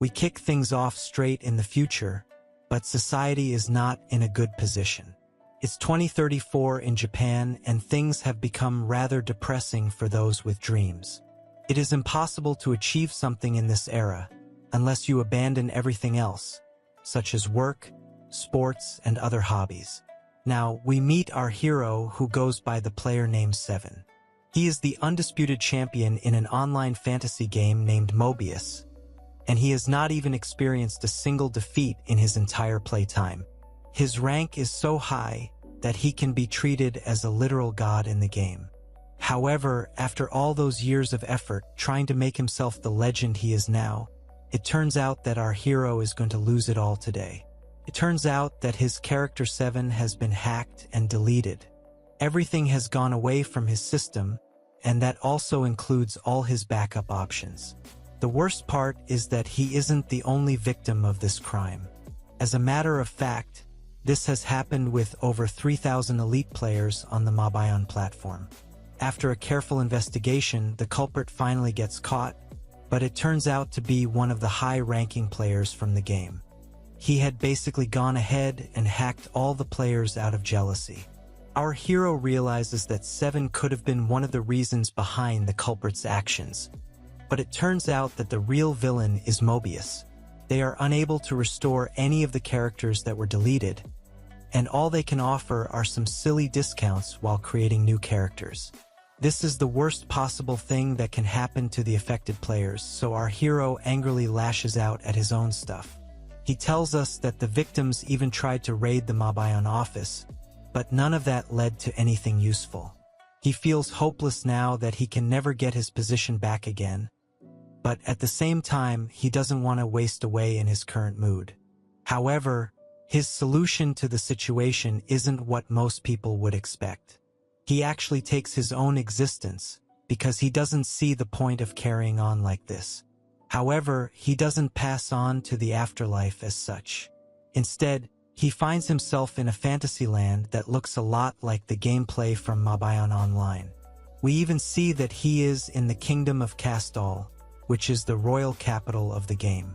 We kick things off straight in the future, but society is not in a good position. It's 2034 in Japan and things have become rather depressing for those with dreams. It is impossible to achieve something in this era unless you abandon everything else, such as work, sports, and other hobbies. Now, we meet our hero who goes by the player name Seven. He is the undisputed champion in an online fantasy game named Mobius, and he has not even experienced a single defeat in his entire playtime. His rank is so high that he can be treated as a literal god in the game. However, after all those years of effort trying to make himself the legend he is now, it turns out that our hero is going to lose it all today. It turns out that his character 7 has been hacked and deleted. Everything has gone away from his system, and that also includes all his backup options. The worst part is that he isn't the only victim of this crime. As a matter of fact, this has happened with over 3,000 elite players on the Mabayon platform. After a careful investigation, the culprit finally gets caught, but it turns out to be one of the high-ranking players from the game. He had basically gone ahead and hacked all the players out of jealousy. Our hero realizes that 7 could have been one of the reasons behind the culprit's actions. But it turns out that the real villain is Mobius. They are unable to restore any of the characters that were deleted, and all they can offer are some silly discounts while creating new characters. This is the worst possible thing that can happen to the affected players, so our hero angrily lashes out at his own stuff. He tells us that the victims even tried to raid the Mabayon office, but none of that led to anything useful. He feels hopeless now that he can never get his position back again, but at the same time, he doesn't want to waste away in his current mood. However, his solution to the situation isn't what most people would expect. He actually takes his own existence because he doesn't see the point of carrying on like this. However, he doesn't pass on to the afterlife as such. Instead, he finds himself in a fantasy land that looks a lot like the gameplay from Mabayon Online. We even see that he is in the Kingdom of Castal, which is the royal capital of the game.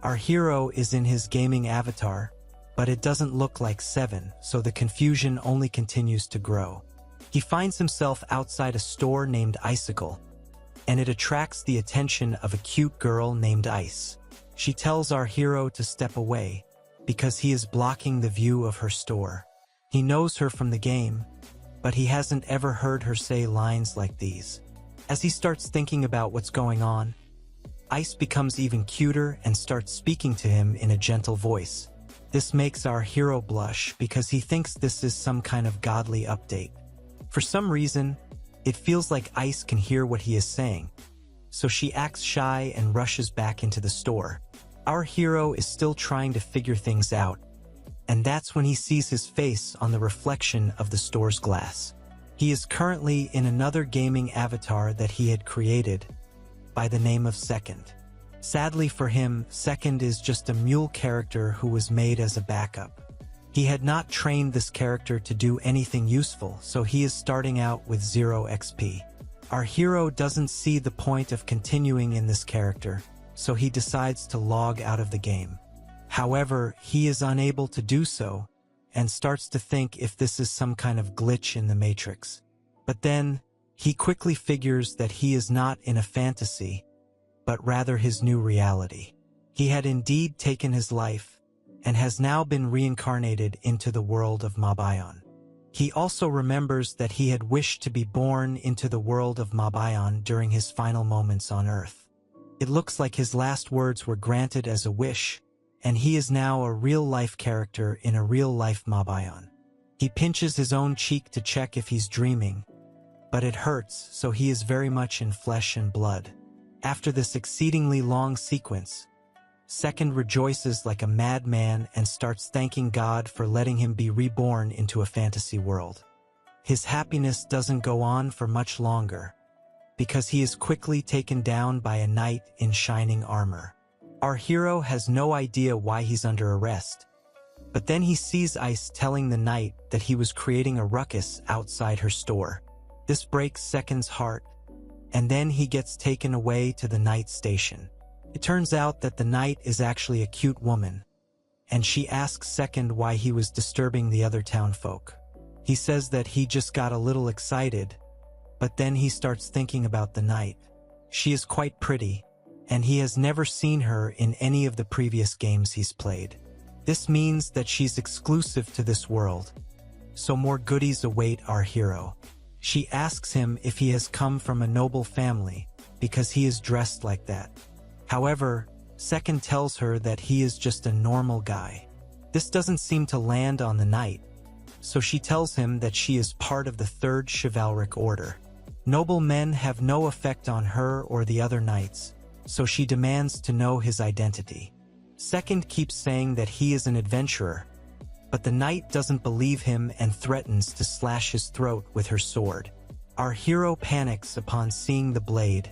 Our hero is in his gaming avatar, but it doesn't look like 7, so the confusion only continues to grow. He finds himself outside a store named Icicle, and it attracts the attention of a cute girl named Ice. She tells our hero to step away, because he is blocking the view of her store. He knows her from the game, but he hasn't ever heard her say lines like these. As he starts thinking about what's going on, Ice becomes even cuter and starts speaking to him in a gentle voice. This makes our hero blush because he thinks this is some kind of godly update. For some reason, it feels like Ice can hear what he is saying, so she acts shy and rushes back into the store. Our hero is still trying to figure things out, and that's when he sees his face on the reflection of the store's glass. He is currently in another gaming avatar that he had created by the name of Second. Sadly for him, Second is just a mule character who was made as a backup. He had not trained this character to do anything useful, so he is starting out with 0 XP. Our hero doesn't see the point of continuing in this character, so he decides to log out of the game. However, he is unable to do so, and starts to think if this is some kind of glitch in the Matrix. But then, he quickly figures that he is not in a fantasy, but rather his new reality. He had indeed taken his life, and has now been reincarnated into the world of Mabayon. He also remembers that he had wished to be born into the world of Mabayon during his final moments on Earth. It looks like his last words were granted as a wish, and he is now a real-life character in a real-life Mabayon. He pinches his own cheek to check if he's dreaming, but it hurts, so he is very much in flesh and blood. After this exceedingly long sequence, Second rejoices like a madman and starts thanking God for letting him be reborn into a fantasy world. His happiness doesn't go on for much longer, because he is quickly taken down by a knight in shining armor. Our hero has no idea why he's under arrest, but then he sees Ice telling the knight that he was creating a ruckus outside her store. This breaks Second's heart, and then he gets taken away to the night station. It turns out that the knight is actually a cute woman, and she asks Second why he was disturbing the other townfolk. He says that he just got a little excited, but then he starts thinking about the knight. She is quite pretty, and he has never seen her in any of the previous games he's played. This means that she's exclusive to this world, so more goodies await our hero. She asks him if he has come from a noble family, because he is dressed like that. However, Second tells her that he is just a normal guy. This doesn't seem to land on the knight, so she tells him that she is part of the Third Chivalric Order. Noble men have no effect on her or the other knights, so she demands to know his identity. Second keeps saying that he is an adventurer, but the knight doesn't believe him and threatens to slash his throat with her sword. Our hero panics upon seeing the blade,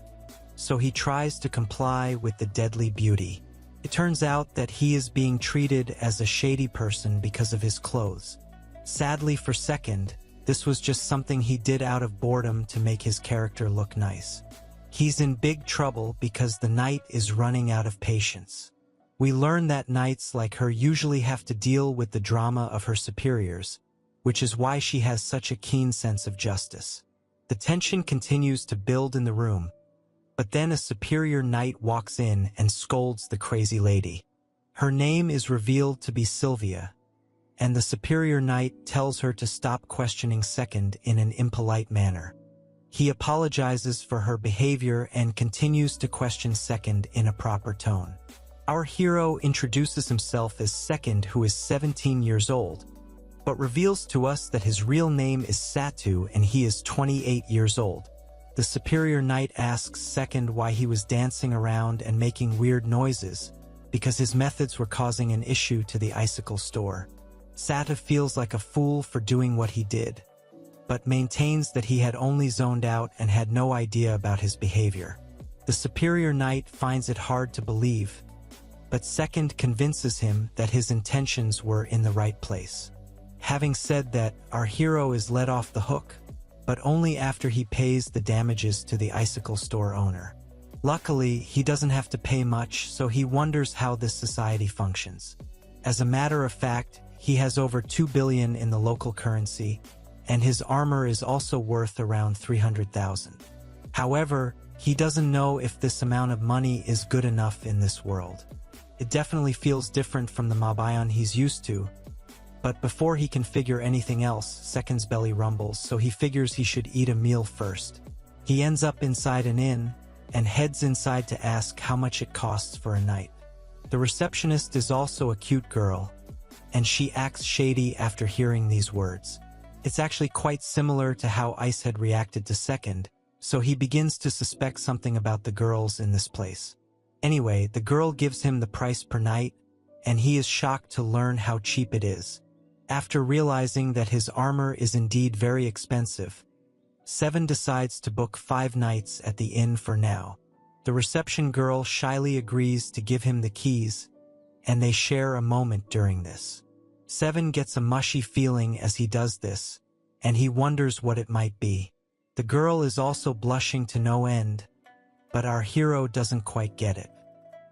so he tries to comply with the deadly beauty. It turns out that he is being treated as a shady person because of his clothes. Sadly for Second, this was just something he did out of boredom to make his character look nice. He's in big trouble because the knight is running out of patience. We learn that knights like her usually have to deal with the drama of her superiors, which is why she has such a keen sense of justice. The tension continues to build in the room, but then a superior knight walks in and scolds the crazy lady. Her name is revealed to be Sylvia, and the superior knight tells her to stop questioning Second in an impolite manner. He apologizes for her behavior and continues to question Second in a proper tone. Our hero introduces himself as Second, who is 17 years old, but reveals to us that his real name is Satu and he is 28 years old. The superior knight asks Second why he was dancing around and making weird noises, because his methods were causing an issue to the icicle store. Satu feels like a fool for doing what he did, but maintains that he had only zoned out and had no idea about his behavior. The superior knight finds it hard to believe, but Second convinces him that his intentions were in the right place. Having said that, our hero is let off the hook, but only after he pays the damages to the icicle store owner. Luckily, he doesn't have to pay much, so he wonders how this society functions. As a matter of fact, he has over 2 billion in the local currency, and his armor is also worth around 300,000. However, he doesn't know if this amount of money is good enough in this world. It definitely feels different from the Mabayan he's used to, but before he can figure anything else, Second's belly rumbles, so he figures he should eat a meal first. He ends up inside an inn, and heads inside to ask how much it costs for a night. The receptionist is also a cute girl, and she acts shady after hearing these words. It's actually quite similar to how Ice had reacted to Second, so he begins to suspect something about the girls in this place. Anyway, the girl gives him the price per night, and he is shocked to learn how cheap it is. After realizing that his armor is indeed very expensive, Seven decides to book 5 nights at the inn for now. The reception girl shyly agrees to give him the keys, and they share a moment during this. Seven gets a mushy feeling as he does this, and he wonders what it might be. The girl is also blushing to no end, but our hero doesn't quite get it.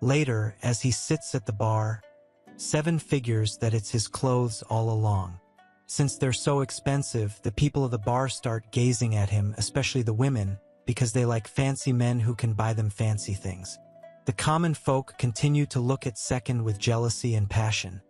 Later, as he sits at the bar, Seven figures that it's his clothes all along. Since they're so expensive, the people of the bar start gazing at him, especially the women, because they like fancy men who can buy them fancy things. The common folk continue to look at Second with jealousy and passion,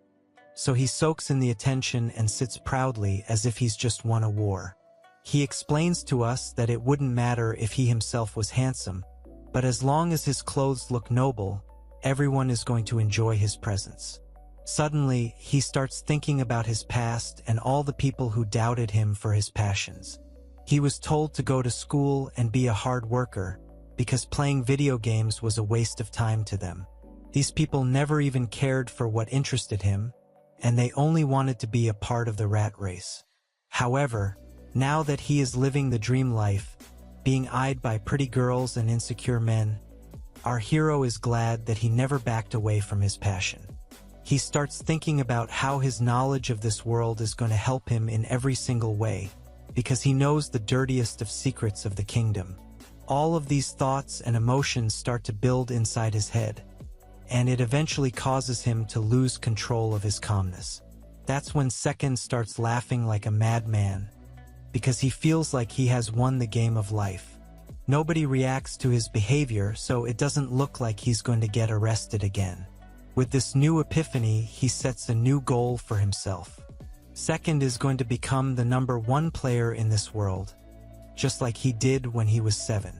so he soaks in the attention and sits proudly as if he's just won a war. He explains to us that it wouldn't matter if he himself was handsome, but as long as his clothes look noble, everyone is going to enjoy his presence. Suddenly, he starts thinking about his past and all the people who doubted him for his passions. He was told to go to school and be a hard worker because playing video games was a waste of time to them. These people never even cared for what interested him, and they only wanted to be a part of the rat race. However, now that he is living the dream life, being eyed by pretty girls and insecure men, our hero is glad that he never backed away from his passion. He starts thinking about how his knowledge of this world is going to help him in every single way, because he knows the dirtiest of secrets of the kingdom. All of these thoughts and emotions start to build inside his head, and it eventually causes him to lose control of his calmness. That's when Second starts laughing like a madman, because he feels like he has won the game of life. Nobody reacts to his behavior, so it doesn't look like he's going to get arrested again. With this new epiphany, he sets a new goal for himself. Second is going to become the #1 player in this world, just like he did when he was 7.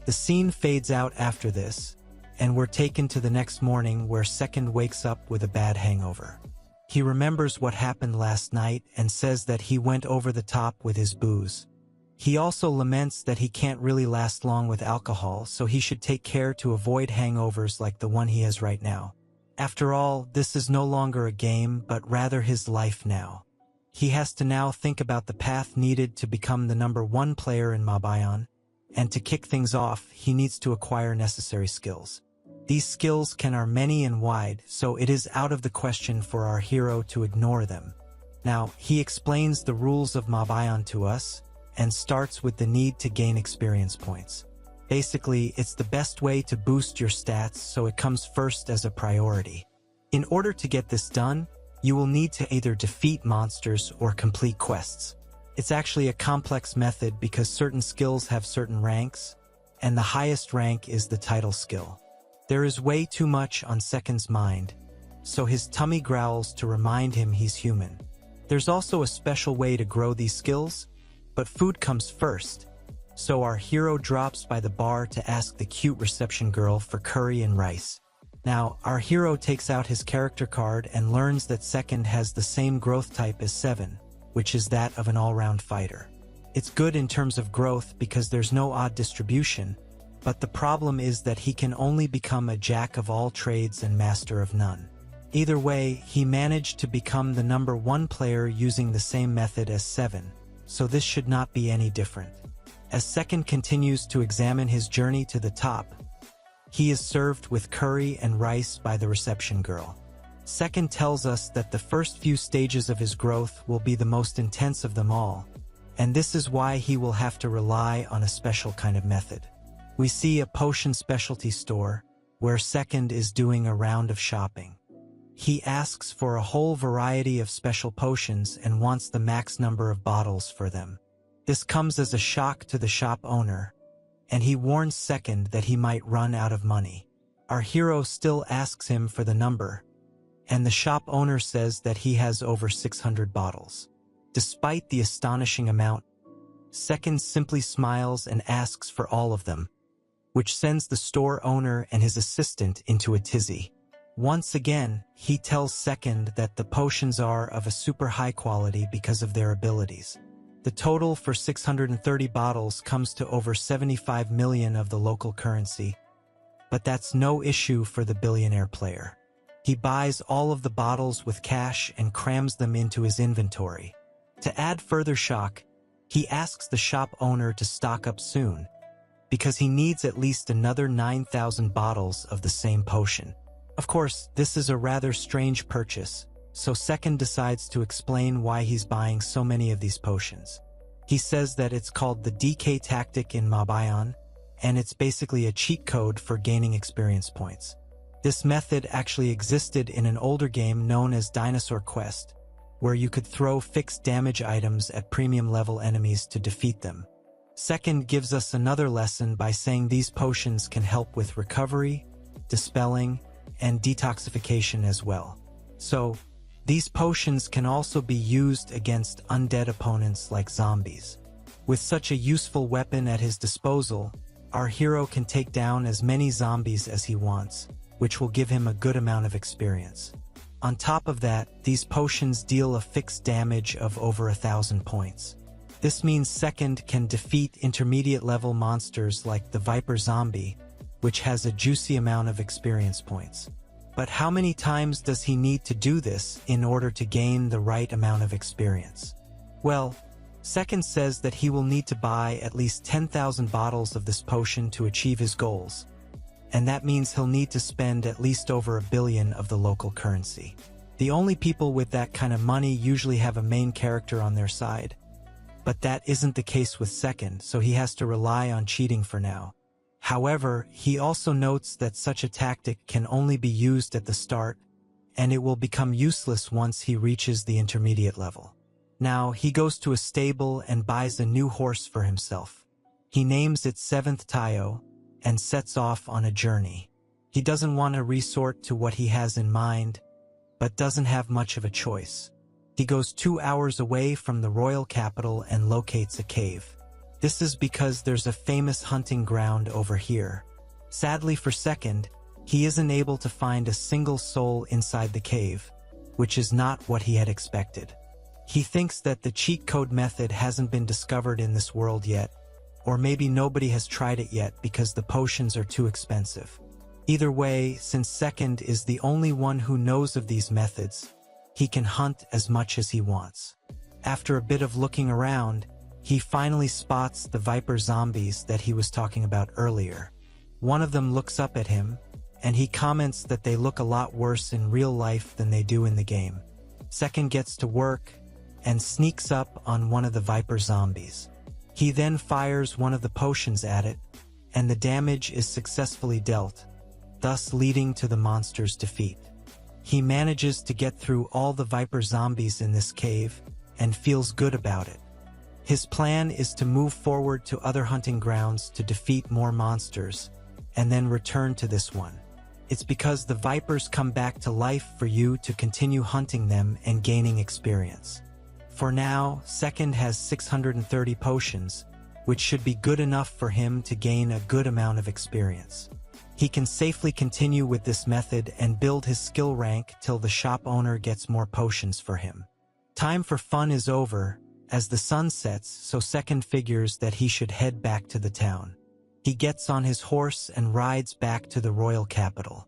The scene fades out after this, and we're taken to the next morning where Second wakes up with a bad hangover. He remembers what happened last night and says that he went over the top with his booze. He also laments that he can't really last long with alcohol, so he should take care to avoid hangovers like the one he has right now. After all, this is no longer a game, but rather his life now. He has to now think about the path needed to become the #1 player in Mabayan, and to kick things off, he needs to acquire necessary skills. These skills are many and wide, so it is out of the question for our hero to ignore them. Now, he explains the rules of Mabayan to us, and starts with the need to gain experience points. Basically, it's the best way to boost your stats, so it comes first as a priority. In order to get this done, you will need to either defeat monsters or complete quests. It's actually a complex method because certain skills have certain ranks, and the highest rank is the title skill. There is way too much on Second's mind, so his tummy growls to remind him he's human. There's also a special way to grow these skills, but food comes first, so our hero drops by the bar to ask the cute reception girl for curry and rice. Now, our hero takes out his character card and learns that Second has the same growth type as 7, which is that of an all-round fighter. It's good in terms of growth because there's no odd distribution, but the problem is that he can only become a jack of all trades and master of none. Either way, he managed to become the #1 player using the same method as 7, so this should not be any different. As Second continues to examine his journey to the top, he is served with curry and rice by the reception girl. Second tells us that the first few stages of his growth will be the most intense of them all, and this is why he will have to rely on a special kind of method. We see a potion specialty store, where Second is doing a round of shopping. He asks for a whole variety of special potions and wants the max number of bottles for them. This comes as a shock to the shop owner, and he warns Second that he might run out of money. Our hero still asks him for the number, and the shop owner says that he has over 600 bottles. Despite the astonishing amount, Second simply smiles and asks for all of them, which sends the store owner and his assistant into a tizzy. Once again, he tells Second that the potions are of a super high quality because of their abilities. The total for 630 bottles comes to over 75 million of the local currency, but that's no issue for the billionaire player. He buys all of the bottles with cash and crams them into his inventory. To add further shock, he asks the shop owner to stock up soon, because he needs at least another 9,000 bottles of the same potion. Of course, this is a rather strange purchase, so Second decides to explain why he's buying so many of these potions. He says that it's called the DK tactic in Mabayan, and it's basically a cheat code for gaining experience points. This method actually existed in an older game known as Dinosaur Quest, where you could throw fixed damage items at premium level enemies to defeat them. Second gives us another lesson by saying these potions can help with recovery, dispelling, and detoxification as well. So, these potions can also be used against undead opponents like zombies. With such a useful weapon at his disposal, our hero can take down as many zombies as he wants, which will give him a good amount of experience. On top of that, these potions deal a fixed damage of over 1,000 points. This means Second can defeat intermediate level monsters like the Viper Zombie, which has a juicy amount of experience points. But how many times does he need to do this in order to gain the right amount of experience? Well, Second says that he will need to buy at least 10,000 bottles of this potion to achieve his goals, and that means he'll need to spend at least over 1 billion of the local currency. The only people with that kind of money usually have a main character on their side, But that isn't the case with Second, so he has to rely on cheating for now. However, he also notes that such a tactic can only be used at the start, and it will become useless once he reaches the intermediate level. Now, he goes to a stable and buys a new horse for himself. He names it Seventh Tayo and sets off on a journey. He doesn't want to resort to what he has in mind, but doesn't have much of a choice. He goes 2 hours away from the royal capital and locates a cave. This is because there's a famous hunting ground over here. Sadly for Second, he isn't able to find a single soul inside the cave, which is not what he had expected. He thinks that the cheat code method hasn't been discovered in this world yet, or maybe nobody has tried it yet because the potions are too expensive. Either way, since Second is the only one who knows of these methods, he can hunt as much as he wants. After a bit of looking around, he finally spots the viper zombies that he was talking about earlier. One of them looks up at him, and he comments that they look a lot worse in real life than they do in the game. Second gets to work and sneaks up on one of the viper zombies. He then fires one of the potions at it, and the damage is successfully dealt, thus leading to the monster's defeat. He manages to get through all the viper zombies in this cave and feels good about it. His plan is to move forward to other hunting grounds to defeat more monsters, and then return to this one. It's because the vipers come back to life for you to continue hunting them and gaining experience. For now, Second has 630 potions, which should be good enough for him to gain a good amount of experience. He can safely continue with this method and build his skill rank till the shop owner gets more potions for him. Time for fun is over, as the sun sets, so Second figures that he should head back to the town. He gets on his horse and rides back to the royal capital.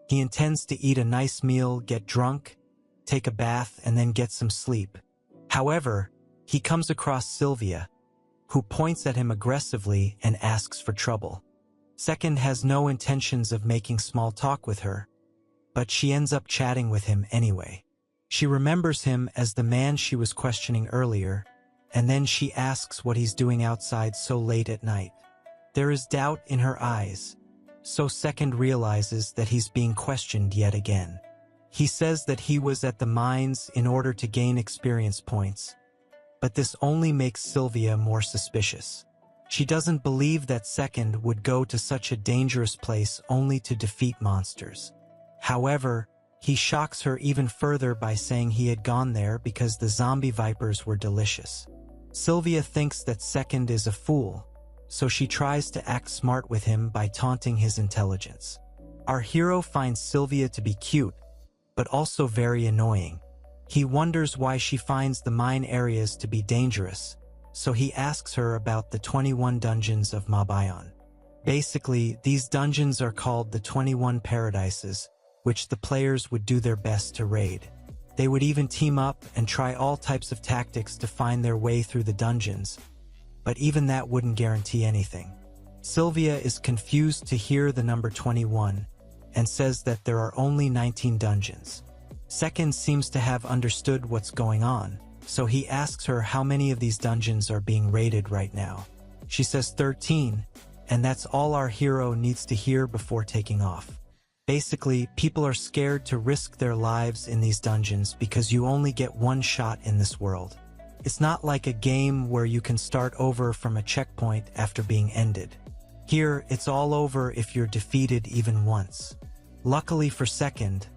He intends to eat a nice meal, get drunk, take a bath, and then get some sleep. However, he comes across Sylvia, who points at him aggressively and asks for trouble. Second has no intentions of making small talk with her, but she ends up chatting with him anyway. She remembers him as the man she was questioning earlier, and then she asks what he's doing outside so late at night. There is doubt in her eyes, so Second realizes that he's being questioned yet again. He says that he was at the mines in order to gain experience points, but this only makes Sylvia more suspicious. She doesn't believe that Second would go to such a dangerous place only to defeat monsters. However, he shocks her even further by saying he had gone there because the zombie vipers were delicious. Sylvia thinks that Second is a fool, so she tries to act smart with him by taunting his intelligence. Our hero finds Sylvia to be cute, but also very annoying. He wonders why she finds the mine areas to be dangerous, so he asks her about the 21 dungeons of Mabayon. Basically, these dungeons are called the 21 Paradises, which the players would do their best to raid. They would even team up and try all types of tactics to find their way through the dungeons, but even that wouldn't guarantee anything. Sylvia is confused to hear the number 21, and says that there are only 19 dungeons. Second seems to have understood what's going on, so he asks her how many of these dungeons are being raided right now. She says 13, and that's all our hero needs to hear before taking off. Basically, people are scared to risk their lives in these dungeons because you only get one shot in this world. It's not like a game where you can start over from a checkpoint after being ended. Here, it's all over if you're defeated even once. Luckily for Second,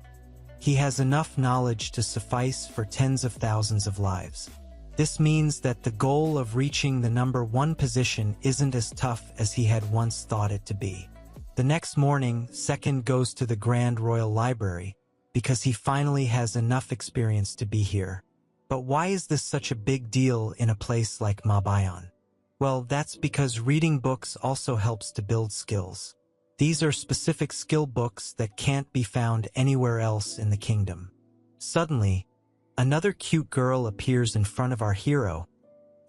he has enough knowledge to suffice for tens of thousands of lives. This means that the goal of reaching the number 1 position isn't as tough as he had once thought it to be. The next morning, Second goes to the Grand Royal Library because he finally has enough experience to be here. But why is this such a big deal in a place like Mabayon? Well, that's because reading books also helps to build skills. These are specific skill books that can't be found anywhere else in the kingdom. Suddenly, another cute girl appears in front of our hero,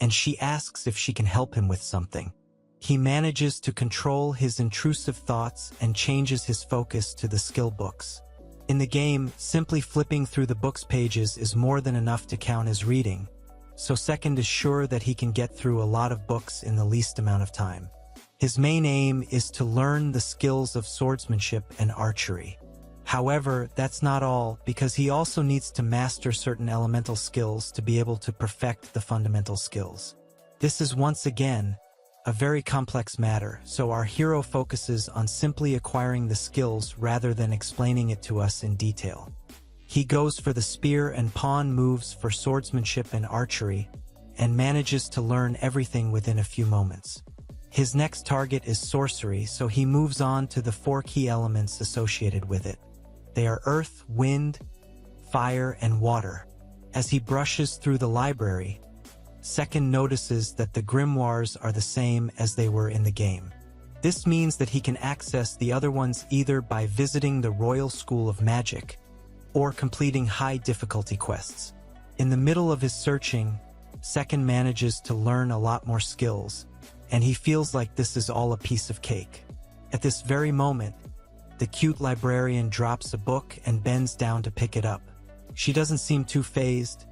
and she asks if she can help him with something. He manages to control his intrusive thoughts and changes his focus to the skill books. In the game, simply flipping through the book's pages is more than enough to count as reading, so Second is sure that he can get through a lot of books in the least amount of time. His main aim is to learn the skills of swordsmanship and archery. However, that's not all, because he also needs to master certain elemental skills to be able to perfect the fundamental skills. This is once again a very complex matter, so our hero focuses on simply acquiring the skills rather than explaining it to us in detail. He goes for the spear and pawn moves for swordsmanship and archery, and manages to learn everything within a few moments. His next target is sorcery, so he moves on to the 4 key elements associated with it. They are earth, wind, fire, and water. As he brushes through the library, Second notices that the grimoires are the same as they were in the game. This means that he can access the other ones either by visiting the Royal School of Magic or completing high difficulty quests. In the middle of his searching, Second manages to learn a lot more skills, and he feels like this is all a piece of cake. At this very moment, the cute librarian drops a book and bends down to pick it up. She doesn't seem too fazed,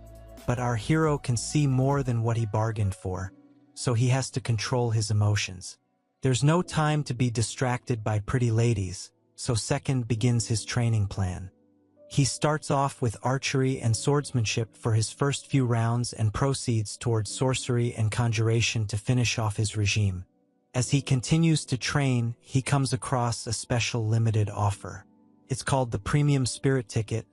but our hero can see more than what he bargained for, so he has to control his emotions. There's no time to be distracted by pretty ladies, so Second begins his training plan. He starts off with archery and swordsmanship for his first few rounds and proceeds towards sorcery and conjuration to finish off his regime. As he continues to train, he comes across a special limited offer. It's called the Premium Spirit Ticket,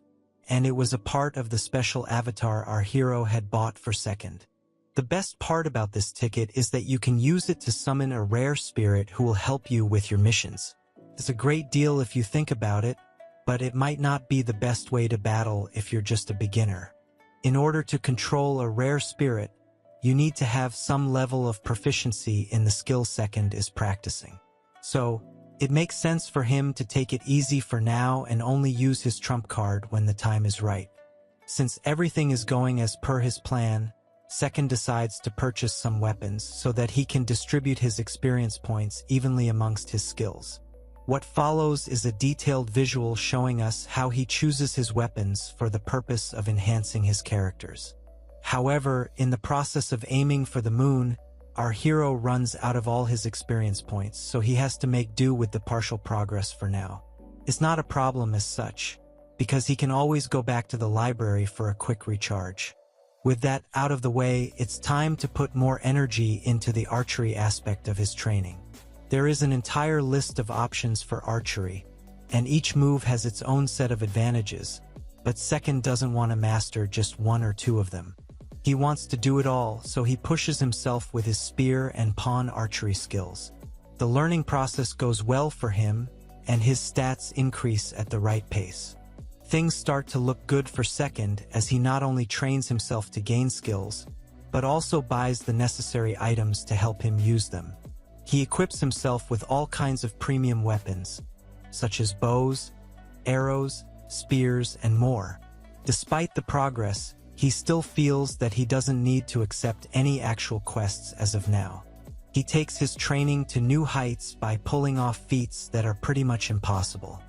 and it was a part of the special avatar our hero had bought for Second. The best part about this ticket is that you can use it to summon a rare spirit who will help you with your missions. It's a great deal if you think about it, but it might not be the best way to battle if you're just a beginner. In order to control a rare spirit, you need to have some level of proficiency in the skill Second is practicing. So, it makes sense for him to take it easy for now and only use his trump card when the time is right. Since everything is going as per his plan, Second decides to purchase some weapons so that he can distribute his experience points evenly amongst his skills. What follows is a detailed visual showing us how he chooses his weapons for the purpose of enhancing his characters. However, in the process of aiming for the moon, our hero runs out of all his experience points, so he has to make do with the partial progress for now. It's not a problem as such, because he can always go back to the library for a quick recharge. With that out of the way, it's time to put more energy into the archery aspect of his training. There is an entire list of options for archery, and each move has its own set of advantages, but Second doesn't want to master just 1 or 2 of them. He wants to do it all, so he pushes himself with his spear and pawn archery skills. The learning process goes well for him, and his stats increase at the right pace. Things start to look good for Second as he not only trains himself to gain skills, but also buys the necessary items to help him use them. He equips himself with all kinds of premium weapons, such as bows, arrows, spears, and more. Despite the progress, he still feels that he doesn't need to accept any actual quests as of now. He takes his training to new heights by pulling off feats that are pretty much impossible.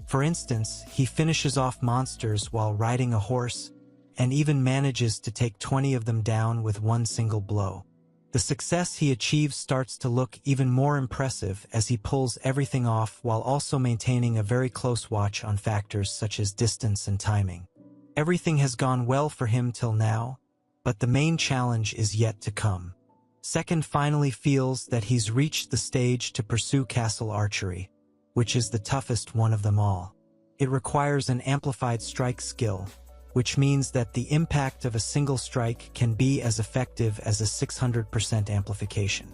For instance, he finishes off monsters while riding a horse, and even manages to take 20 of them down with one single blow. The success he achieves starts to look even more impressive as he pulls everything off while also maintaining a very close watch on factors such as distance and timing. Everything has gone well for him till now, but the main challenge is yet to come. Second finally feels that he's reached the stage to pursue castle archery, which is the toughest one of them all. It requires an amplified strike skill, which means that the impact of a single strike can be as effective as a 600% amplification.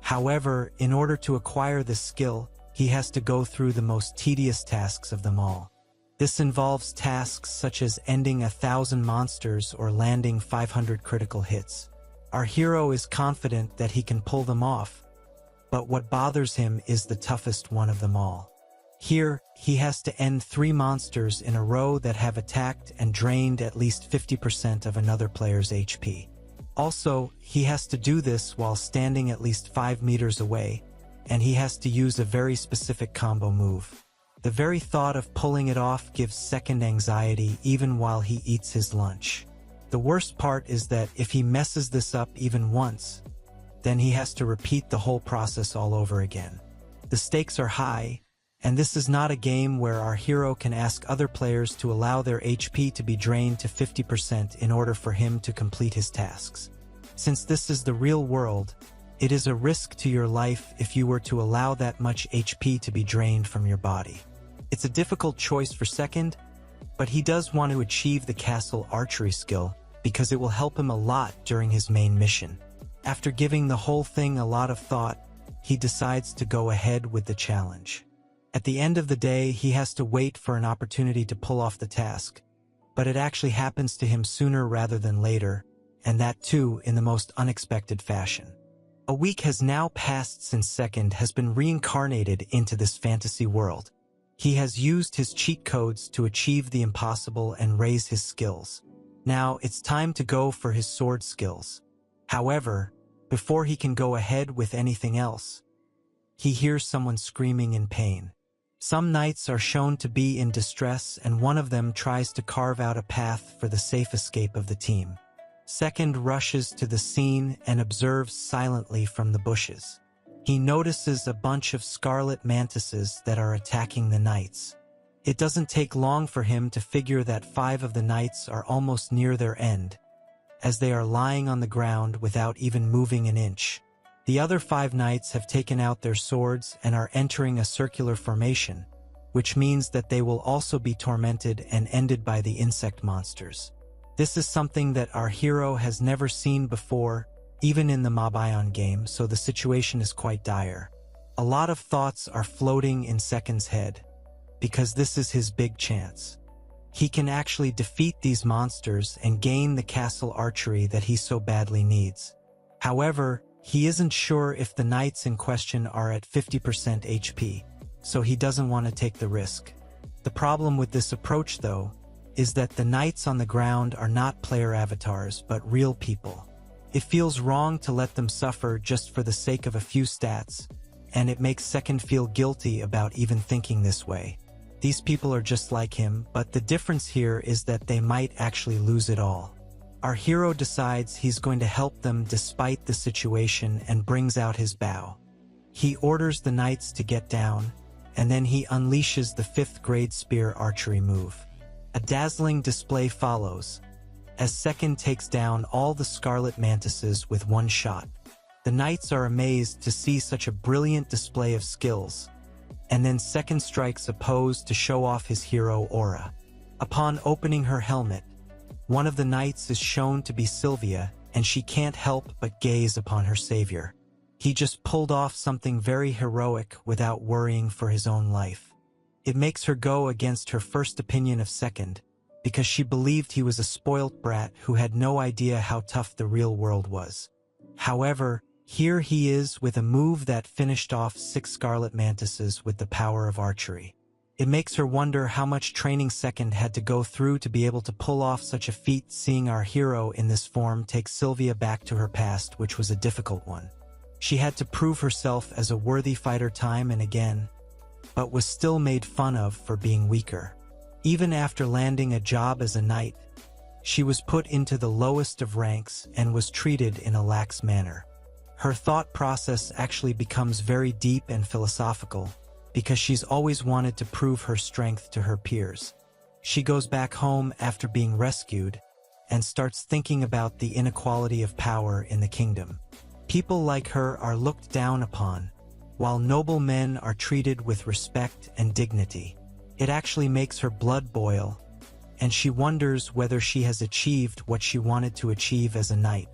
However, in order to acquire this skill, he has to go through the most tedious tasks of them all. This involves tasks such as ending 1,000 monsters or landing 500 critical hits. Our hero is confident that he can pull them off, but what bothers him is the toughest one of them all. Here, he has to end 3 monsters in a row that have attacked and drained at least 50% of another player's HP. Also, he has to do this while standing at least 5 meters away, and he has to use a very specific combo move. The very thought of pulling it off gives Second anxiety even while he eats his lunch. The worst part is that if he messes this up even once, then he has to repeat the whole process all over again. The stakes are high, and this is not a game where our hero can ask other players to allow their HP to be drained to 50% in order for him to complete his tasks. Since this is the real world, it is a risk to your life if you were to allow that much HP to be drained from your body. It's a difficult choice for Second, but he does want to achieve the castle archery skill because it will help him a lot during his main mission. After giving the whole thing a lot of thought, he decides to go ahead with the challenge. At the end of the day, he has to wait for an opportunity to pull off the task, but it actually happens to him sooner rather than later, and that too in the most unexpected fashion. A week has now passed since Second has been reincarnated into this fantasy world. He has used his cheat codes to achieve the impossible and raise his skills. Now it's time to go for his sword skills. However, before he can go ahead with anything else, he hears someone screaming in pain. Some knights are shown to be in distress, and one of them tries to carve out a path for the safe escape of the team. Second rushes to the scene and observes silently from the bushes. He notices a bunch of scarlet mantises that are attacking the knights. It doesn't take long for him to figure that 5 of the knights are almost near their end, as they are lying on the ground without even moving an inch. The other 5 knights have taken out their swords and are entering a circular formation, which means that they will also be tormented and ended by the insect monsters. This is something that our hero has never seen before, even in the Mob Ion game, so the situation is quite dire. A lot of thoughts are floating in Second's head, because this is his big chance. He can actually defeat these monsters and gain the castle archery that he so badly needs. However, he isn't sure if the knights in question are at 50% HP, so he doesn't want to take the risk. The problem with this approach, though, is that the knights on the ground are not player avatars, but real people. It feels wrong to let them suffer just for the sake of a few stats, and it makes Second feel guilty about even thinking this way. These people are just like him, but the difference here is that they might actually lose it all. Our hero decides he's going to help them despite the situation and brings out his bow. He orders the knights to get down, and then he unleashes the 5th grade spear archery move. A dazzling display follows, as Second takes down all the scarlet mantises with one shot. The knights are amazed to see such a brilliant display of skills, and then Second strikes a pose to show off his hero aura. Upon opening her helmet, one of the knights is shown to be Sylvia, and she can't help but gaze upon her savior. He just pulled off something very heroic without worrying for his own life. It makes her go against her first opinion of Second, because she believed he was a spoilt brat who had no idea how tough the real world was. However, here he is with a move that finished off 6 scarlet mantises with the power of archery. It makes her wonder how much training Second had to go through to be able to pull off such a feat. Seeing our hero in this form takes Sylvia back to her past, which was a difficult one. She had to prove herself as a worthy fighter time and again, but was still made fun of for being weaker. Even after landing a job as a knight, she was put into the lowest of ranks and was treated in a lax manner. Her thought process actually becomes very deep and philosophical, because she's always wanted to prove her strength to her peers. She goes back home after being rescued and starts thinking about the inequality of power in the kingdom. People like her are looked down upon, while noble men are treated with respect and dignity. It actually makes her blood boil, and she wonders whether she has achieved what she wanted to achieve as a knight.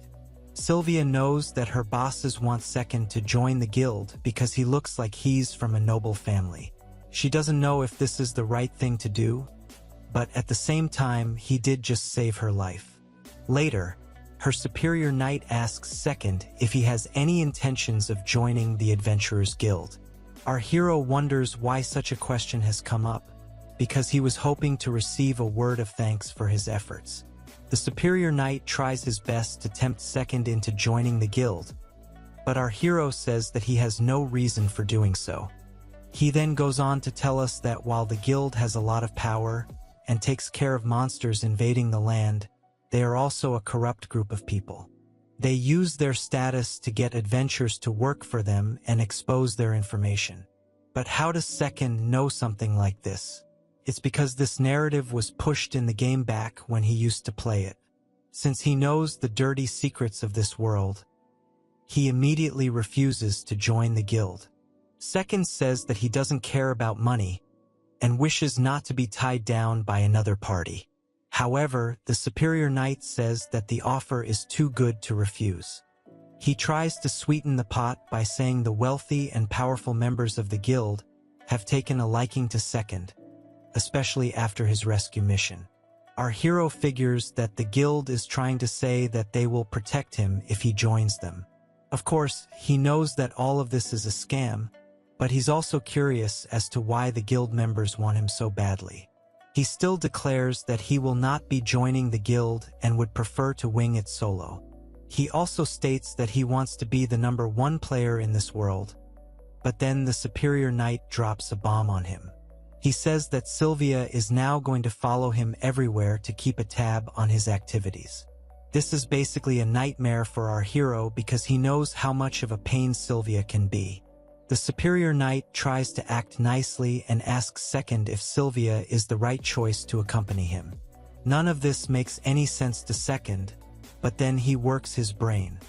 Sylvia knows that her bosses want Second to join the guild because he looks like he's from a noble family. She doesn't know if this is the right thing to do, but at the same time, he did just save her life. Later, her superior knight asks Second if he has any intentions of joining the Adventurers Guild. Our hero wonders why such a question has come up, because he was hoping to receive a word of thanks for his efforts. The superior knight tries his best to tempt Second into joining the guild, but our hero says that he has no reason for doing so. He then goes on to tell us that while the guild has a lot of power and takes care of monsters invading the land, they are also a corrupt group of people. They use their status to get adventurers to work for them and expose their information. But how does Second know something like this? It's because this narrative was pushed in the game back when he used to play it. Since he knows the dirty secrets of this world, he immediately refuses to join the guild. Second says that he doesn't care about money and wishes not to be tied down by another party. However, the Superior Knight says that the offer is too good to refuse. He tries to sweeten the pot by saying the wealthy and powerful members of the guild have taken a liking to Second, especially after his rescue mission. Our hero figures that the guild is trying to say that they will protect him if he joins them. Of course, he knows that all of this is a scam, but he's also curious as to why the guild members want him so badly. He still declares that he will not be joining the guild and would prefer to wing it solo. He also states that he wants to be the #1 player in this world, but then the Superior Knight drops a bomb on him. He says that Sylvia is now going to follow him everywhere to keep a tab on his activities. This is basically a nightmare for our hero because he knows how much of a pain Sylvia can be. The Superior Knight tries to act nicely and asks Second if Sylvia is the right choice to accompany him. None of this makes any sense to Second, but then he works his brain.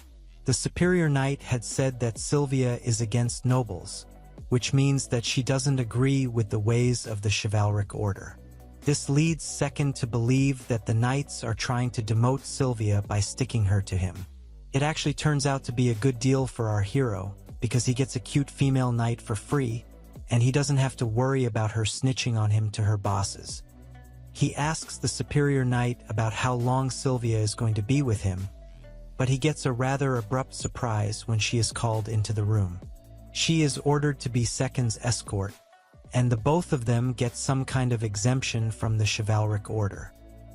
The Superior Knight had said that Sylvia is against nobles, which means that she doesn't agree with the ways of the chivalric order. This leads Second to believe that the knights are trying to demote Sylvia by sticking her to him. It actually turns out to be a good deal for our hero, because he gets a cute female knight for free, and he doesn't have to worry about her snitching on him to her bosses. He asks the Superior Knight about how long Sylvia is going to be with him, but he gets a rather abrupt surprise when she is called into the room. She is ordered to be Second's escort, and the both of them get some kind of exemption from the chivalric order.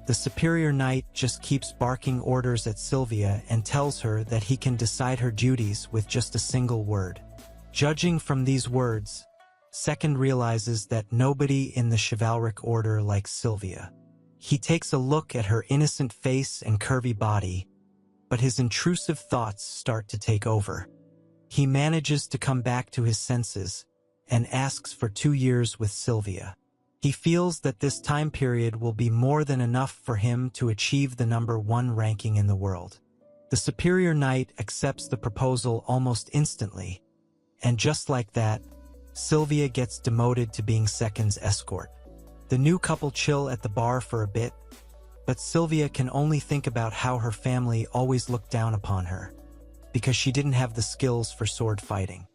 The Superior Knight just keeps barking orders at Sylvia and tells her that he can decide her duties with just a single word. Judging from these words, Second realizes that nobody in the chivalric order likes Sylvia. He takes a look at her innocent face and curvy body, but his intrusive thoughts start to take over. He manages to come back to his senses and asks for 2 years with Sylvia. He feels that this time period will be more than enough for him to achieve the #1 ranking in the world. The Superior Knight accepts the proposal almost instantly, and just like that, Sylvia gets demoted to being Second's escort. The new couple chill at the bar for a bit, but Sylvia can only think about how her family always looked down upon her, because she didn't have the skills for sword fighting.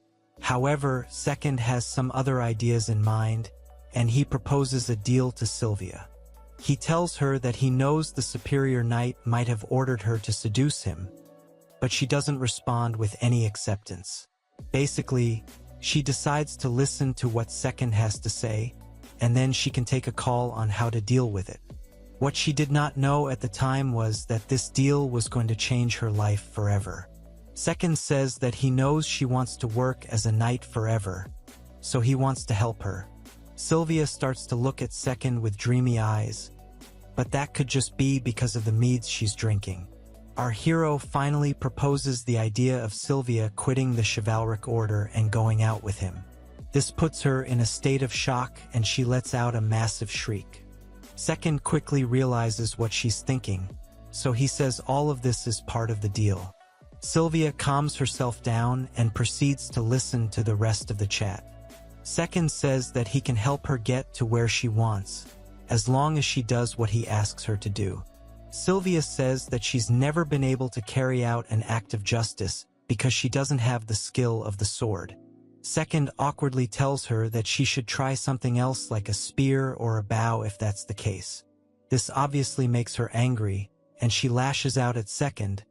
However, Second has some other ideas in mind, and he proposes a deal to Sylvia. He tells her that he knows the Superior Knight might have ordered her to seduce him, but she doesn't respond with any acceptance. Basically, she decides to listen to what Second has to say, and then she can take a call on how to deal with it. What she did not know at the time was that this deal was going to change her life forever. Second says that he knows she wants to work as a knight forever, so he wants to help her. Sylvia starts to look at Second with dreamy eyes, but that could just be because of the meads she's drinking. Our hero finally proposes the idea of Sylvia quitting the chivalric order and going out with him. This puts her in a state of shock and she lets out a massive shriek. Second quickly realizes what she's thinking, so he says all of this is part of the deal. Sylvia calms herself down and proceeds to listen to the rest of the chat. Second says that he can help her get to where she wants, as long as she does what he asks her to do. Sylvia says that she's never been able to carry out an act of justice because she doesn't have the skill of the sword. Second awkwardly tells her that she should try something else like a spear or a bow if that's the case. This obviously makes her angry, and she lashes out at Second,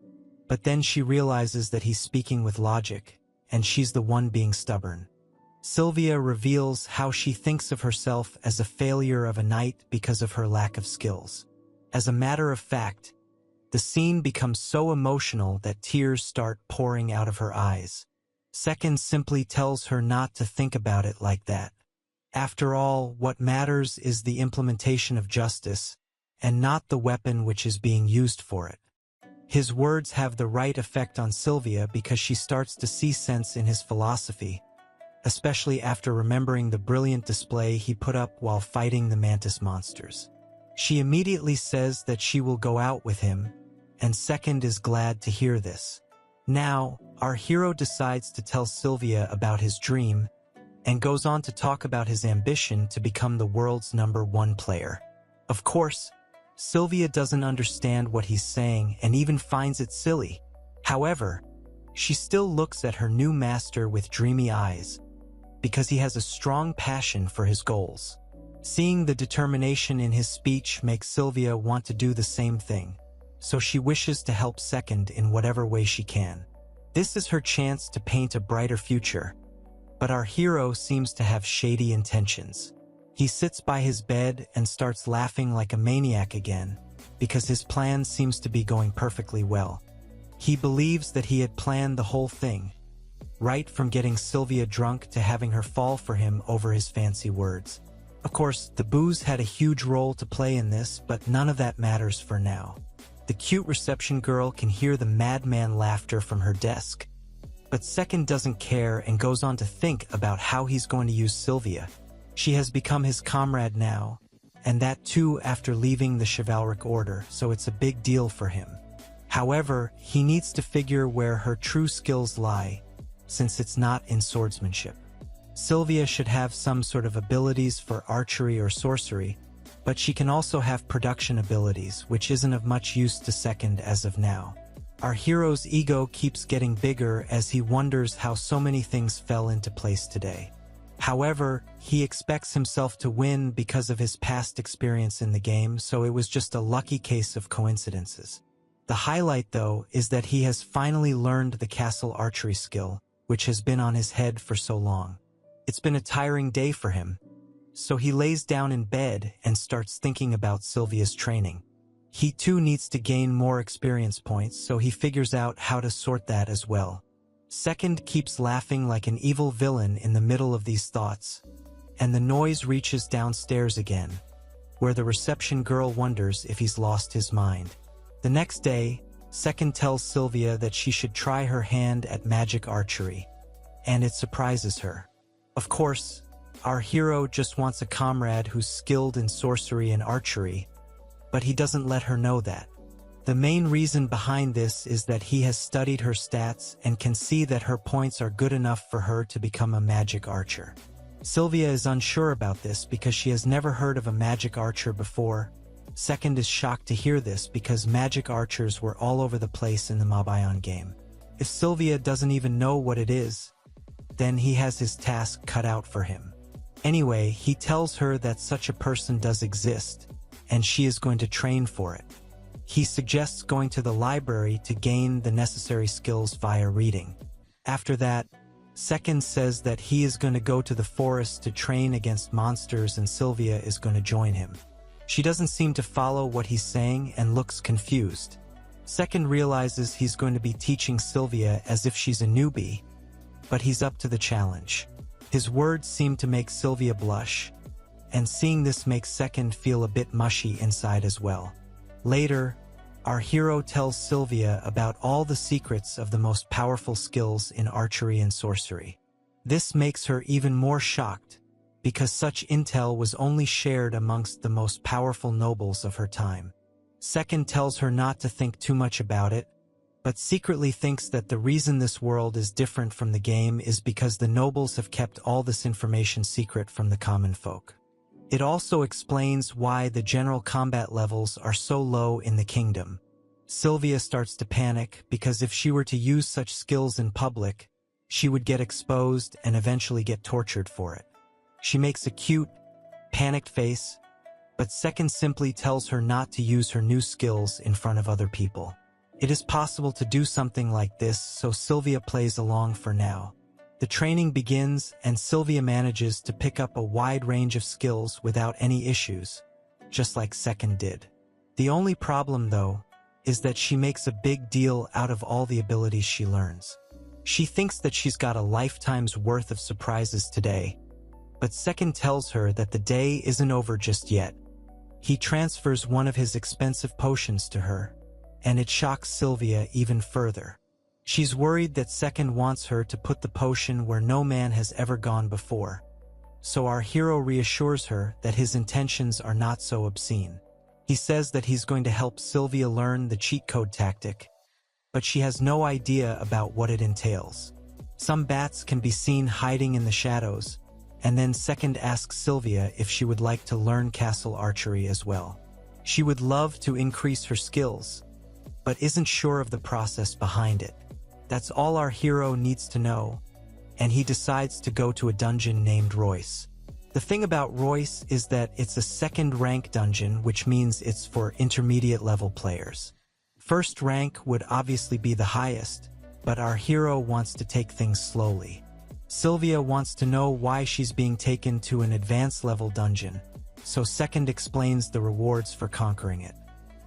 but then she realizes that he's speaking with logic, and she's the one being stubborn. Sylvia reveals how she thinks of herself as a failure of a knight because of her lack of skills. As a matter of fact, the scene becomes so emotional that tears start pouring out of her eyes. Second simply tells her not to think about it like that. After all, what matters is the implementation of justice, and not the weapon which is being used for it. His words have the right effect on Sylvia because she starts to see sense in his philosophy, especially after remembering the brilliant display he put up while fighting the mantis monsters. She immediately says that she will go out with him, and Second is glad to hear this. Now, our hero decides to tell Sylvia about his dream, and goes on to talk about his ambition to become the world's #1 player. Of course, Sylvia doesn't understand what he's saying and even finds it silly. However, she still looks at her new master with dreamy eyes, because he has a strong passion for his goals. Seeing the determination in his speech makes Sylvia want to do the same thing, so she wishes to help Second in whatever way she can. This is her chance to paint a brighter future, but our hero seems to have shady intentions. He sits by his bed and starts laughing like a maniac again, because his plan seems to be going perfectly well. He believes that he had planned the whole thing, right from getting Sylvia drunk to having her fall for him over his fancy words. Of course, the booze had a huge role to play in this, but none of that matters for now. The cute reception girl can hear the madman laughter from her desk, but Second doesn't care and goes on to think about how he's going to use Sylvia. She has become his comrade now, and that too after leaving the chivalric order, so it's a big deal for him. However, he needs to figure where her true skills lie, since it's not in swordsmanship. Sylvia should have some sort of abilities for archery or sorcery, but she can also have production abilities, which isn't of much use to Second as of now. Our hero's ego keeps getting bigger as he wonders how so many things fell into place today. However, he expects himself to win because of his past experience in the game, so it was just a lucky case of coincidences. The highlight, though, is that he has finally learned the castle archery skill, which has been on his head for so long. It's been a tiring day for him, so he lays down in bed and starts thinking about Sylvia's training. He too needs to gain more experience points, so he figures out how to sort that as well. Second keeps laughing like an evil villain in the middle of these thoughts, and the noise reaches downstairs again, where the reception girl wonders if he's lost his mind. The next day, Second tells Sylvia that she should try her hand at magic archery, and it surprises her. Of course, our hero just wants a comrade who's skilled in sorcery and archery, but he doesn't let her know that. The main reason behind this is that he has studied her stats and can see that her points are good enough for her to become a magic archer. Sylvia is unsure about this because she has never heard of a magic archer before. Second is shocked to hear this because magic archers were all over the place in the Mabayon game. If Sylvia doesn't even know what it is, then he has his task cut out for him. Anyway, he tells her that such a person does exist, and she is going to train for it. He suggests going to the library to gain the necessary skills via reading. After that, Second says that he is going to go to the forest to train against monsters and Sylvia is going to join him. She doesn't seem to follow what he's saying and looks confused. Second realizes he's going to be teaching Sylvia as if she's a newbie, but he's up to the challenge. His words seem to make Sylvia blush, and seeing this makes Second feel a bit mushy inside as well. Later, our hero tells Sylvia about all the secrets of the most powerful skills in archery and sorcery. This makes her even more shocked, because such intel was only shared amongst the most powerful nobles of her time. Second tells her not to think too much about it, but secretly thinks that the reason this world is different from the game is because the nobles have kept all this information secret from the common folk. It also explains why the general combat levels are so low in the kingdom. Sylvia starts to panic because if she were to use such skills in public, she would get exposed and eventually get tortured for it. She makes a cute, panicked face, but Second simply tells her not to use her new skills in front of other people. It is possible to do something like this, so Sylvia plays along for now. The training begins and Sylvia manages to pick up a wide range of skills without any issues, just like Second did. The only problem, though, is that she makes a big deal out of all the abilities she learns. She thinks that she's got a lifetime's worth of surprises today, but Second tells her that the day isn't over just yet. He transfers one of his expensive potions to her, and it shocks Sylvia even further. She's worried that Second wants her to put the potion where no man has ever gone before, so our hero reassures her that his intentions are not so obscene. He says that he's going to help Sylvia learn the cheat code tactic, but she has no idea about what it entails. Some bats can be seen hiding in the shadows, and then Second asks Sylvia if she would like to learn castle archery as well. She would love to increase her skills, but isn't sure of the process behind it. That's all our hero needs to know, and he decides to go to a dungeon named Royce. The thing about Royce is that it's a second rank dungeon, which means it's for intermediate level players. First rank would obviously be the highest, but our hero wants to take things slowly. Sylvia wants to know why she's being taken to an advanced level dungeon, so Second explains the rewards for conquering it.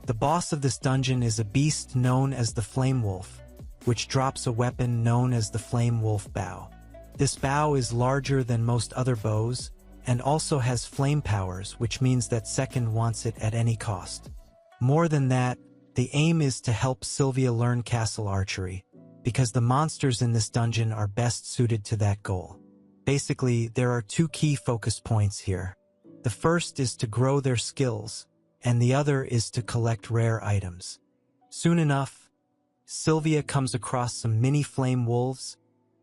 The boss of this dungeon is a beast known as the Flame Wolf, which drops a weapon known as the Flame Wolf Bow. This bow is larger than most other bows, and also has flame powers, which means that Second wants it at any cost. More than that, the aim is to help Sylvia learn castle archery, because the monsters in this dungeon are best suited to that goal. Basically, there are two key focus points here. The first is to grow their skills, and the other is to collect rare items. Soon enough, Sylvia comes across some mini flame wolves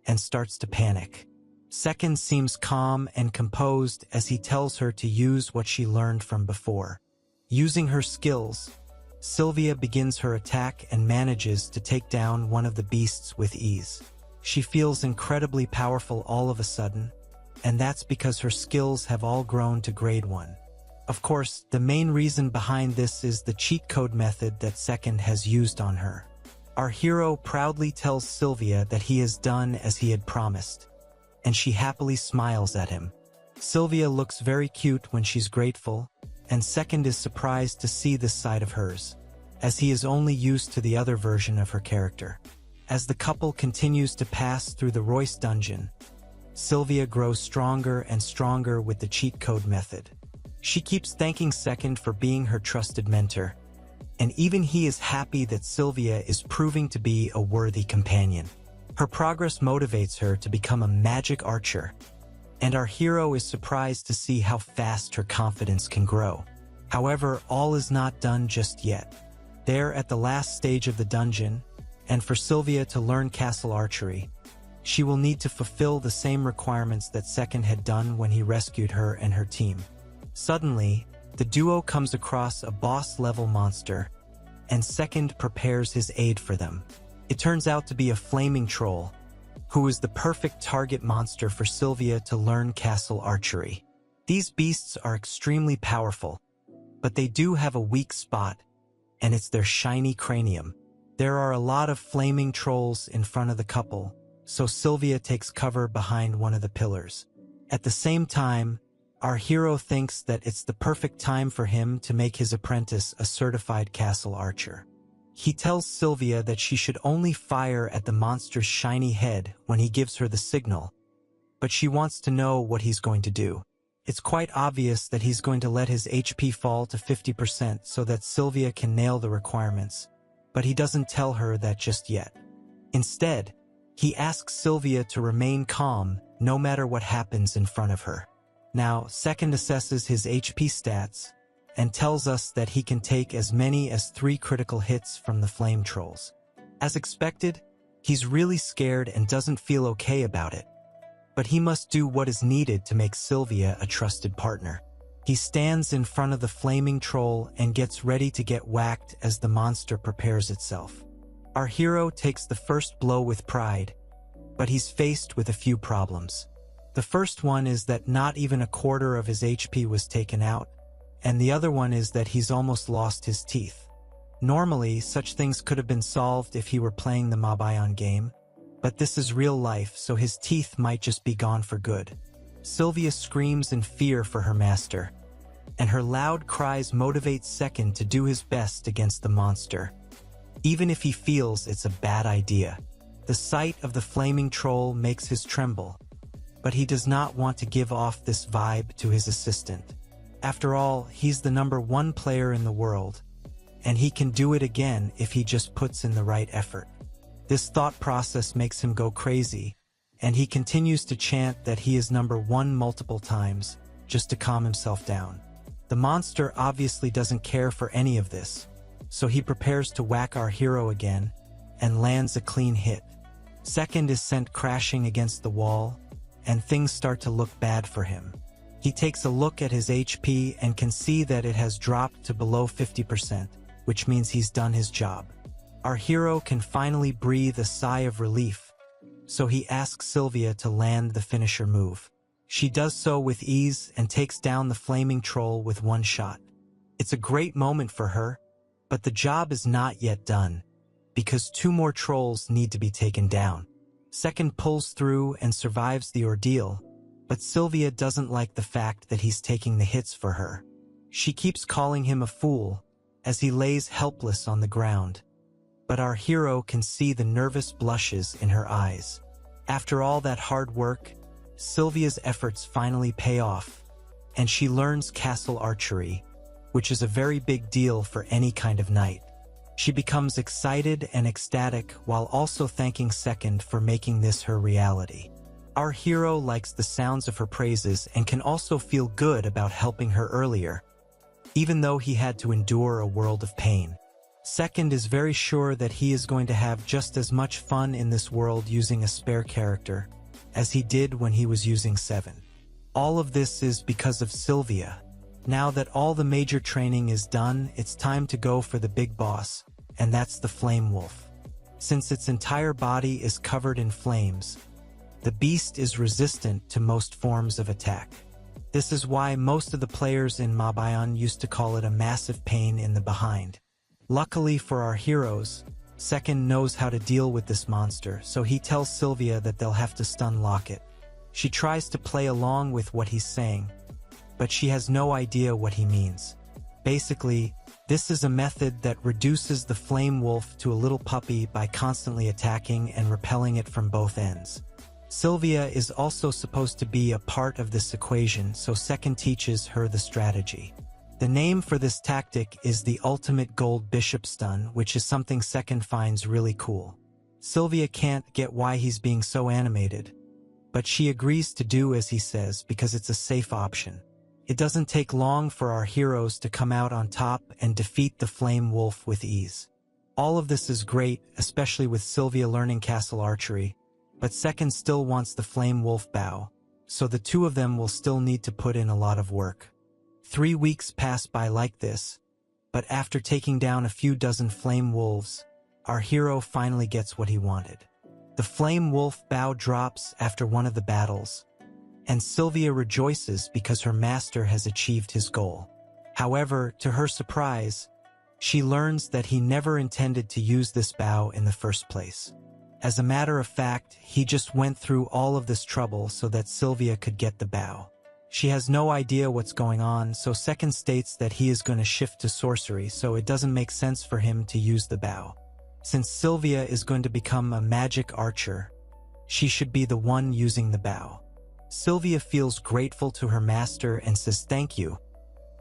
and starts to panic. Second seems calm and composed as he tells her to use what she learned from before. Using her skills, Sylvia begins her attack and manages to take down one of the beasts with ease. She feels incredibly powerful all of a sudden, and that's because her skills have all grown to grade 1. Of course, the main reason behind this is the cheat code method that Second has used on her. Our hero proudly tells Sylvia that he has done as he had promised, and she happily smiles at him. Sylvia looks very cute when she's grateful, and Second is surprised to see this side of hers, as he is only used to the other version of her character. As the couple continues to pass through the Royce dungeon, Sylvia grows stronger and stronger with the cheat code method. She keeps thanking Second for being her trusted mentor, and even he is happy that Sylvia is proving to be a worthy companion. Her progress motivates her to become a magic archer, and our hero is surprised to see how fast her confidence can grow. However, all is not done just yet. They're at the last stage of the dungeon, and for Sylvia to learn castle archery, she will need to fulfill the same requirements that Second had done when he rescued her and her team. Suddenly, the duo comes across a boss-level monster, and Second prepares his aid for them. It turns out to be a flaming troll, who is the perfect target monster for Sylvia to learn castle archery. These beasts are extremely powerful, but they do have a weak spot, and it's their shiny cranium. There are a lot of flaming trolls in front of the couple, so Sylvia takes cover behind one of the pillars. At the same time, our hero thinks that it's the perfect time for him to make his apprentice a certified castle archer. He tells Sylvia that she should only fire at the monster's shiny head when he gives her the signal, but she wants to know what he's going to do. It's quite obvious that he's going to let his HP fall to 50% so that Sylvia can nail the requirements, but he doesn't tell her that just yet. Instead, he asks Sylvia to remain calm no matter what happens in front of her. Now, Second assesses his HP stats and tells us that he can take as many as 3 critical hits from the flame trolls. As expected, he's really scared and doesn't feel okay about it, but he must do what is needed to make Sylvia a trusted partner. He stands in front of the flaming troll and gets ready to get whacked as the monster prepares itself. Our hero takes the first blow with pride, but he's faced with a few problems. The first one is that not even a quarter of his HP was taken out, and the other one is that he's almost lost his teeth. Normally, such things could have been solved if he were playing the Mabayon game, but this is real life, so his teeth might just be gone for good. Sylvia screams in fear for her master, and her loud cries motivate Second to do his best against the monster, even if he feels it's a bad idea. The sight of the flaming troll makes him tremble, but he does not want to give off this vibe to his assistant. After all, he's the #1 player in the world, and he can do it again if he just puts in the right effort. This thought process makes him go crazy, and he continues to chant that he is #1 multiple times, just to calm himself down. The monster obviously doesn't care for any of this, so he prepares to whack our hero again, and lands a clean hit. Second is sent crashing against the wall, and things start to look bad for him. He takes a look at his HP and can see that it has dropped to below 50%, which means he's done his job. Our hero can finally breathe a sigh of relief, so he asks Sylvia to land the finisher move. She does so with ease and takes down the flaming troll with one shot. It's a great moment for her, but the job is not yet done, because 2 more trolls need to be taken down. Second pulls through and survives the ordeal, but Sylvia doesn't like the fact that he's taking the hits for her. She keeps calling him a fool as he lays helpless on the ground, but our hero can see the nervous blushes in her eyes. After all that hard work, Sylvia's efforts finally pay off, and she learns castle archery, which is a very big deal for any kind of knight. She becomes excited and ecstatic while also thanking Second for making this her reality. Our hero likes the sounds of her praises and can also feel good about helping her earlier, even though he had to endure a world of pain. Second is very sure that he is going to have just as much fun in this world using a spare character as he did when he was using 7. All of this is because of Sylvia. Now that all the major training is done, it's time to go for the big boss, and that's the Flame Wolf. Since its entire body is covered in flames, the beast is resistant to most forms of attack. This is why most of the players in Mabion used to call it a massive pain in the behind. Luckily for our heroes, Second knows how to deal with this monster, so he tells Sylvia that they'll have to stun lock it. She tries to play along with what he's saying, but she has no idea what he means. Basically, this is a method that reduces the Flame Wolf to a little puppy by constantly attacking and repelling it from both ends. Sylvia is also supposed to be a part of this equation, so Second teaches her the strategy. The name for this tactic is the Ultimate Gold Bishop Stun, which is something Second finds really cool. Sylvia can't get why he's being so animated, but she agrees to do as he says because it's a safe option. It doesn't take long for our heroes to come out on top and defeat the Flame Wolf with ease. All of this is great, especially with Sylvia learning castle archery, but Second still wants the Flame Wolf bow, so the two of them will still need to put in a lot of work. 3 weeks pass by like this, but after taking down a few dozen Flame Wolves, our hero finally gets what he wanted. The Flame Wolf bow drops after one of the battles, and Sylvia rejoices because her master has achieved his goal. However, to her surprise, she learns that he never intended to use this bow in the first place. As a matter of fact, he just went through all of this trouble so that Sylvia could get the bow. She has no idea what's going on, so Second states that he is going to shift to sorcery, so it doesn't make sense for him to use the bow. Since Sylvia is going to become a magic archer, she should be the one using the bow. Sylvia feels grateful to her master and says thank you,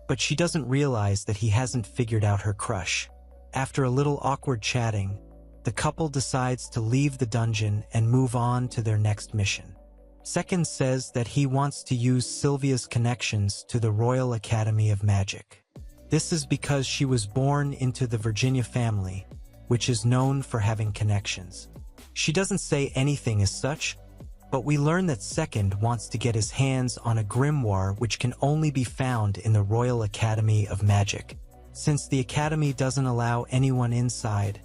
but she doesn't realize that he hasn't figured out her crush. After a little awkward chatting, the couple decides to leave the dungeon and move on to their next mission. Second says that he wants to use Sylvia's connections to the Royal Academy of Magic. This is because she was born into the Virginia family, which is known for having connections. She doesn't say anything as such, but we learn that Second wants to get his hands on a grimoire which can only be found in the Royal Academy of Magic. Since the academy doesn't allow anyone inside,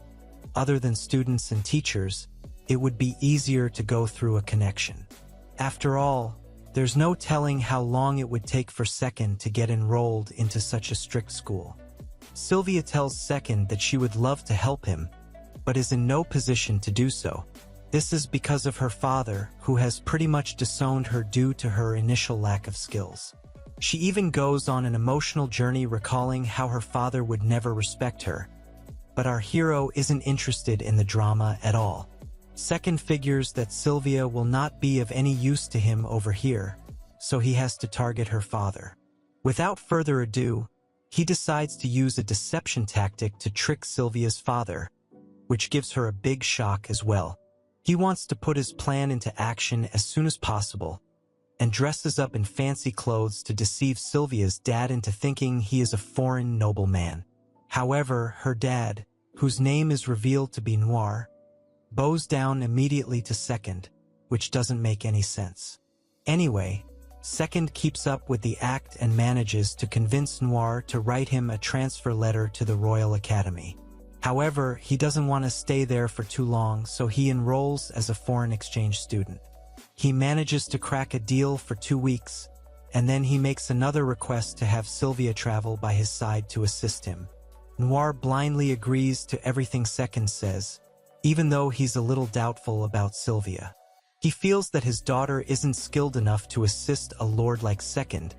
other than students and teachers, it would be easier to go through a connection. After all, there's no telling how long it would take for Second to get enrolled into such a strict school. Sylvia tells Second that she would love to help him, but is in no position to do so. This is because of her father, who has pretty much disowned her due to her initial lack of skills. She even goes on an emotional journey recalling how her father would never respect her, but our hero isn't interested in the drama at all. Second figures that Sylvia will not be of any use to him over here, so he has to target her father. Without further ado, he decides to use a deception tactic to trick Sylvia's father, which gives her a big shock as well. He wants to put his plan into action as soon as possible, and dresses up in fancy clothes to deceive Sylvia's dad into thinking he is a foreign nobleman. However, her dad, whose name is revealed to be Noir, bows down immediately to Second, which doesn't make any sense. Anyway, Second keeps up with the act and manages to convince Noir to write him a transfer letter to the Royal Academy. However, he doesn't want to stay there for too long, so he enrolls as a foreign exchange student. He manages to crack a deal for 2 weeks, and then he makes another request to have Sylvia travel by his side to assist him. Noir blindly agrees to everything Second says, even though he's a little doubtful about Sylvia. He feels that his daughter isn't skilled enough to assist a lord like Second,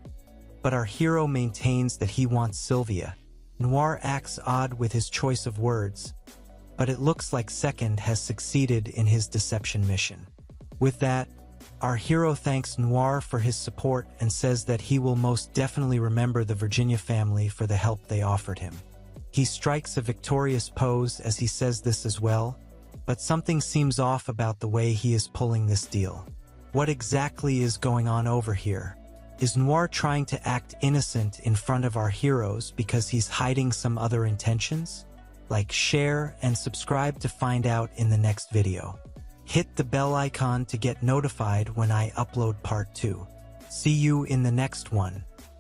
but our hero maintains that he wants Sylvia. Noir acts odd with his choice of words, but it looks like Second has succeeded in his deception mission. With that, our hero thanks Noir for his support and says that he will most definitely remember the Virginia family for the help they offered him. He strikes a victorious pose as he says this as well, but something seems off about the way he is pulling this deal. What exactly is going on over here? Is Noir trying to act innocent in front of our heroes because he's hiding some other intentions? Like, share, and subscribe to find out in the next video. Hit the bell icon to get notified when I upload part 2. See you in the next one.